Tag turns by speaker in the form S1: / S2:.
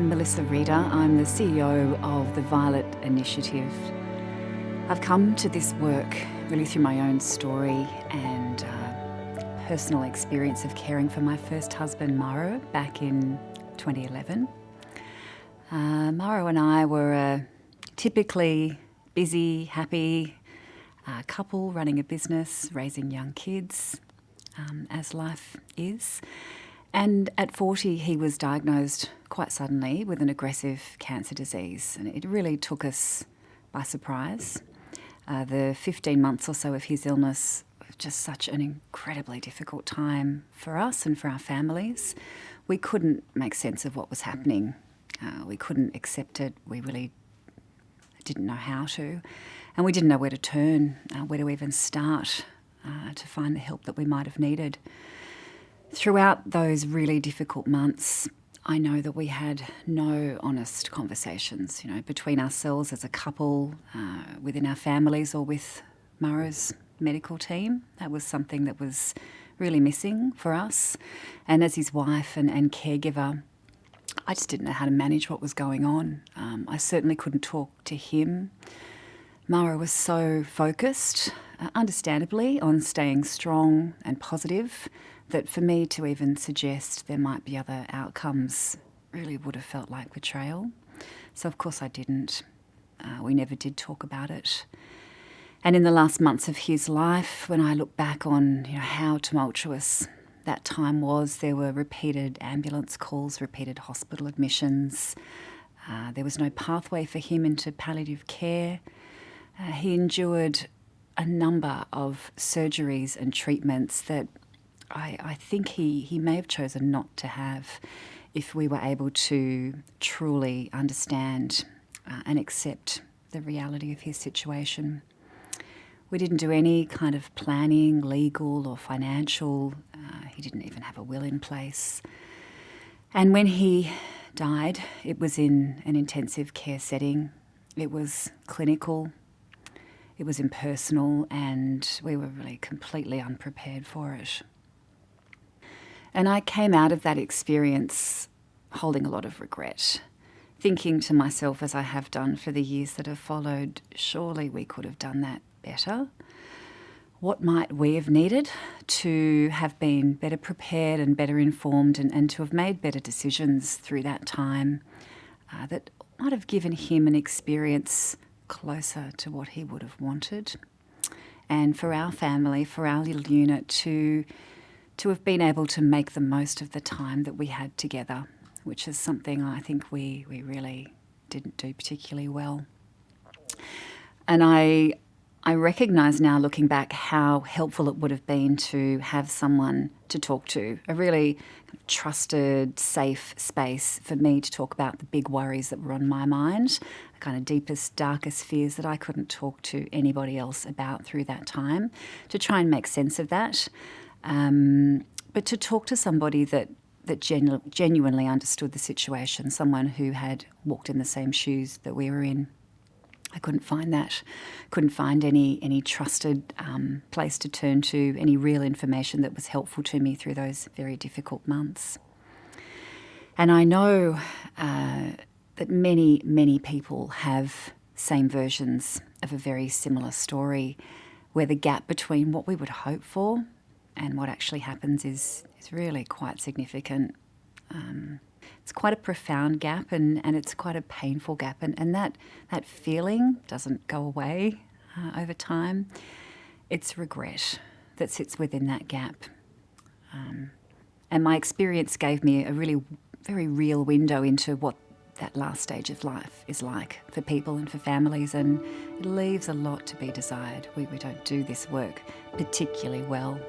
S1: I'm Melissa Reader. I'm the CEO of the Violet Initiative. I've come to this work really through my own story and personal experience of caring for my first husband, Mauro, back in 2011. Mauro and I were a typically busy, happy couple running a business, raising young kids, as life is. And at 40, he was diagnosed quite suddenly with an aggressive cancer disease, and it really took us by surprise. The 15 months or so of his illness was just such an incredibly difficult time for us and for our families. We couldn't make sense of what was happening. We couldn't accept it. We really didn't know how to, and we didn't know where to turn, where to even start to find the help that we might have needed. Throughout those really difficult months, I know that we had no honest conversations, between ourselves as a couple, within our families, or with Mauro's medical team. That was something that was really missing for us. And as his wife and caregiver, I just didn't know how to manage what was going on. I certainly couldn't talk to him. Mauro was so focused, understandably, on staying strong and positive, that for me to even suggest there might be other outcomes really would have felt like betrayal. So of course I didn't. We never did talk about it. And in the last months of his life, when I look back on how tumultuous that time was, there were repeated ambulance calls, repeated hospital admissions. There was no pathway for him into palliative care. He endured a number of surgeries and treatments that I think he may have chosen not to have if we were able to truly understand and accept the reality of his situation. We didn't do any kind of planning, legal or financial. He didn't even have a will in place. And when he died, it was in an intensive care setting. It was clinical. It was impersonal, and we were really completely unprepared for it. And I came out of that experience holding a lot of regret, thinking to myself, as I have done for the years that have followed, surely we could have done that better. What might we have needed to have been better prepared and better informed and to have made better decisions through that time that might have given him an experience closer to what he would have wanted? And for our family, for our little unit, to have been able to make the most of the time that we had together, which is something I think we really didn't do particularly well. And I recognise now, looking back, how helpful it would have been to have someone to talk to, a really trusted, safe space for me to talk about the big worries that were on my mind, the kind of deepest, darkest fears that I couldn't talk to anybody else about through that time, to try and make sense of that. But to talk to somebody that genuinely understood the situation, someone who had walked in the same shoes that we were in. I couldn't find that. Couldn't find any trusted place to turn to, any real information that was helpful to me through those very difficult months. And I know that many, many people have same versions of a very similar story, where the gap between what we would hope for and what actually happens is really quite significant. It's quite a profound gap, and it's quite a painful gap, and that feeling doesn't go away over time. It's regret that sits within that gap. And my experience gave me a really very real window into what that last stage of life is like for people and for families, and it leaves a lot to be desired. We don't do this work particularly well.